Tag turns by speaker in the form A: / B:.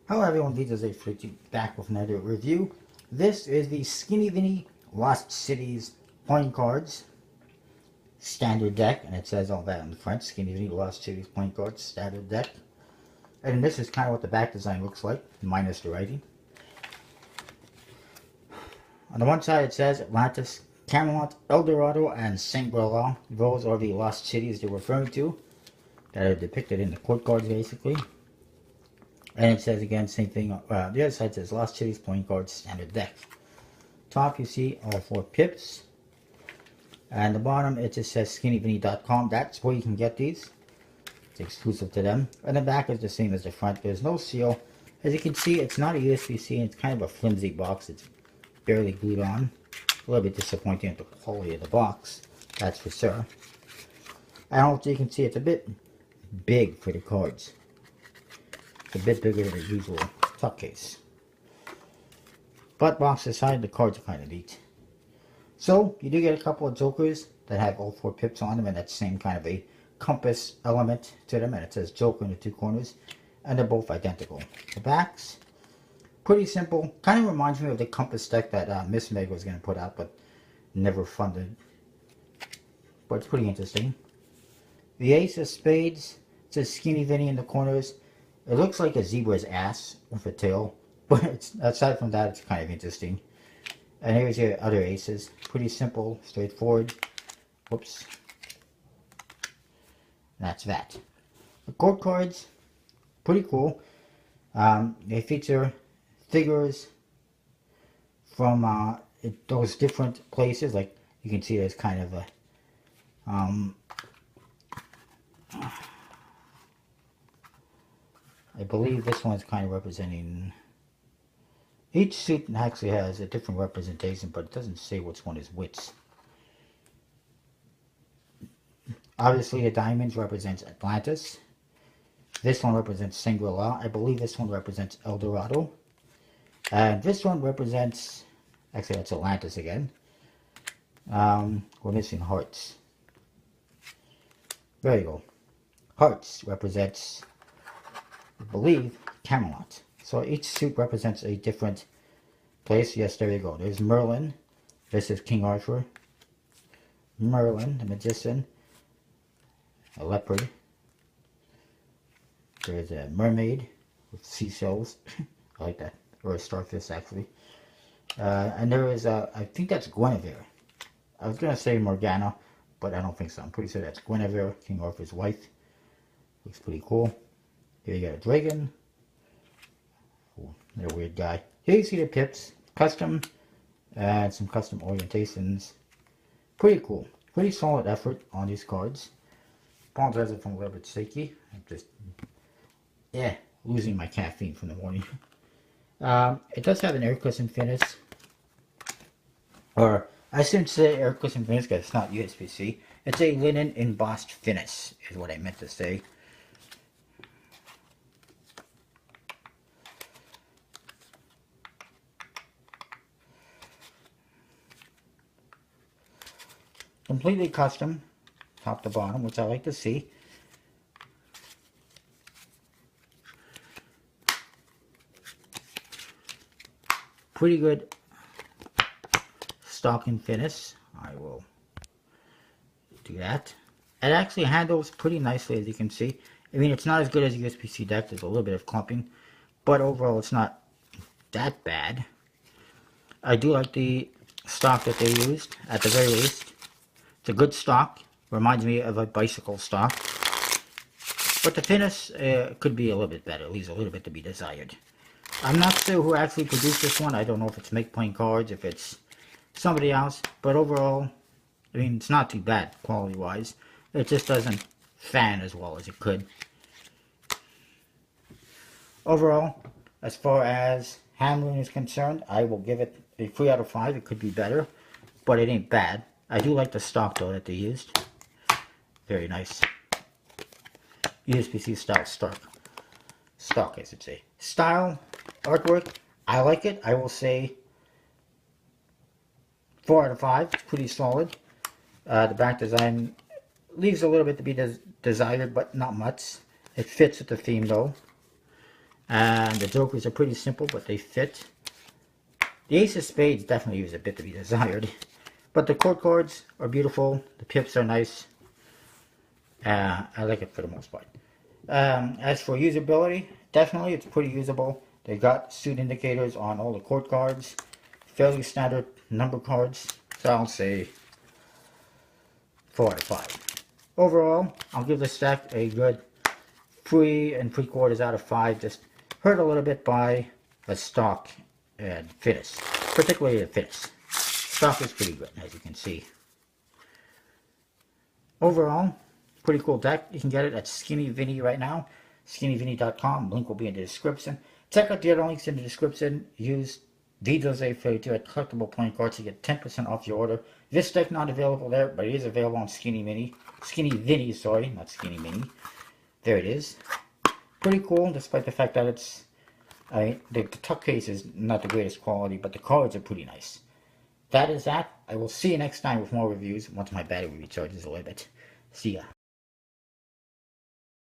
A: Hello everyone, this is a back with another review. This is the Skinny Vinny Lost Cities playing cards standard deck, and it says all that on the front. Skinny Vinny Lost Cities playing cards standard deck. And this is kind of what the back design looks like, minus the writing. On the one side it says Atlantis, Camelot, El Dorado, and Shangri-La. Those are the lost cities they're referring to, that are depicted in the court cards basically. And it says again, same thing, the other side says Lost Cities playing cards standard deck. Top you see all 4 pips. And the bottom it just says skinnyvinny.com. That's where you can get these. It's exclusive to them. And the back is the same as the front. There's no seal. As you can see, it's not a USB-C, and it's kind of a flimsy box. It's barely glued on. A little bit disappointing at the quality of the box, that's for sure. And also you can see it's a bit big for the cards. It's a bit bigger than the usual tuck case. But box aside, the cards are kind of neat. So, you do get a couple of jokers that have all 4 pips on them, and that same kind of a compass element to them, and it says Joker in the 2 corners, and they're both identical. The backs, pretty simple, kind of reminds me of the compass deck that Miss Meg was going to put out, but never funded. But it's pretty interesting. The Ace of Spades, it says Skinny Vinny in the corners. It looks like a zebra's ass with a tail, but aside from that, it's kind of interesting. And here's your other aces. Pretty simple, straightforward. Whoops. That's that. The court cards, pretty cool. They feature figures from those different places. Like you can see, there's kind of a I believe this one's kind of representing. Each suit actually has a different representation, but it doesn't say which one is which. Obviously, the diamonds represents Atlantis. This one represents Shangri-La. I believe this one represents El Dorado. And this one represents, actually that's Atlantis again. We're missing hearts. There you go. Hearts represents, I believe, Camelot. So each suit represents a different place. Yes, there you go. There's Merlin. This is King Arthur. Merlin, the magician. A leopard. There's a mermaid with seashells. I like that. Or a starfish, actually. And there is I think that's Guinevere. I was going to say Morgana, but I don't think so. I'm pretty sure that's Guinevere, King Arthur's wife. Looks pretty cool. Here you got a dragon. Ooh, they're a weird guy. Here you see the pips. Custom. And some custom orientations. Pretty cool. Pretty solid effort on these cards. Apologize if I'm a little bit shaky. I'm just, losing my caffeine from the morning. It does have an air cushion finish. Or, I shouldn't say air cushion finish because it's not USB-C. It's a linen embossed finish, is what I meant to say. Completely custom, top to bottom, which I like to see. Pretty good stocking finish. I will do that. It actually handles pretty nicely, as you can see. I mean, it's not as good as a USB-C deck. There's a little bit of clumping, but overall, it's not that bad. I do like the stock that they used, at the very least. It's a good stock. Reminds me of a bicycle stock. But the finish could be a little bit better. Leaves a little bit to be desired. I'm not sure who actually produced this one. I don't know if it's Make Playing Cards, if it's somebody else. But overall, I mean, it's not too bad quality-wise. It just doesn't fan as well as it could. Overall, as far as handling is concerned, I will give it a 3 out of 5. It could be better, but it ain't bad. I do like the stock, though, that they used. Very nice. USB-C style stock, I should say. Style, artwork, I like it. I will say 4 out of 5. Pretty solid. The back design leaves a little bit to be desired, but not much. It fits with the theme, though. And the jokers are pretty simple, but they fit. The ace of spades definitely leaves a bit to be desired. But the court cards are beautiful. The pips are nice. I like it for the most part. As for usability, definitely it's pretty usable. They got suit indicators on all the court cards. Fairly standard number cards. So I'll say 4 out of 5. Overall, I'll give this deck a good 3 3/4 out of 5. Just hurt a little bit by the stock and fitness. Particularly the fitness. Stock is pretty good, as you can see. Overall, pretty cool deck. You can get it at Skinny Vinny right now. SkinnyVinny.com. Link will be in the description. Check out the other links in the description. Use VJose32 at Collectible Playing Cards to get 10% off your order. This deck not available there, but it is available on Skinny Vinny, sorry, not Skinny Vinny. There it is. Pretty cool, despite the fact that it's... the tuck case is not the greatest quality, but the cards are pretty nice. That is that. I will see you next time with more reviews once my battery recharges a little bit. See ya.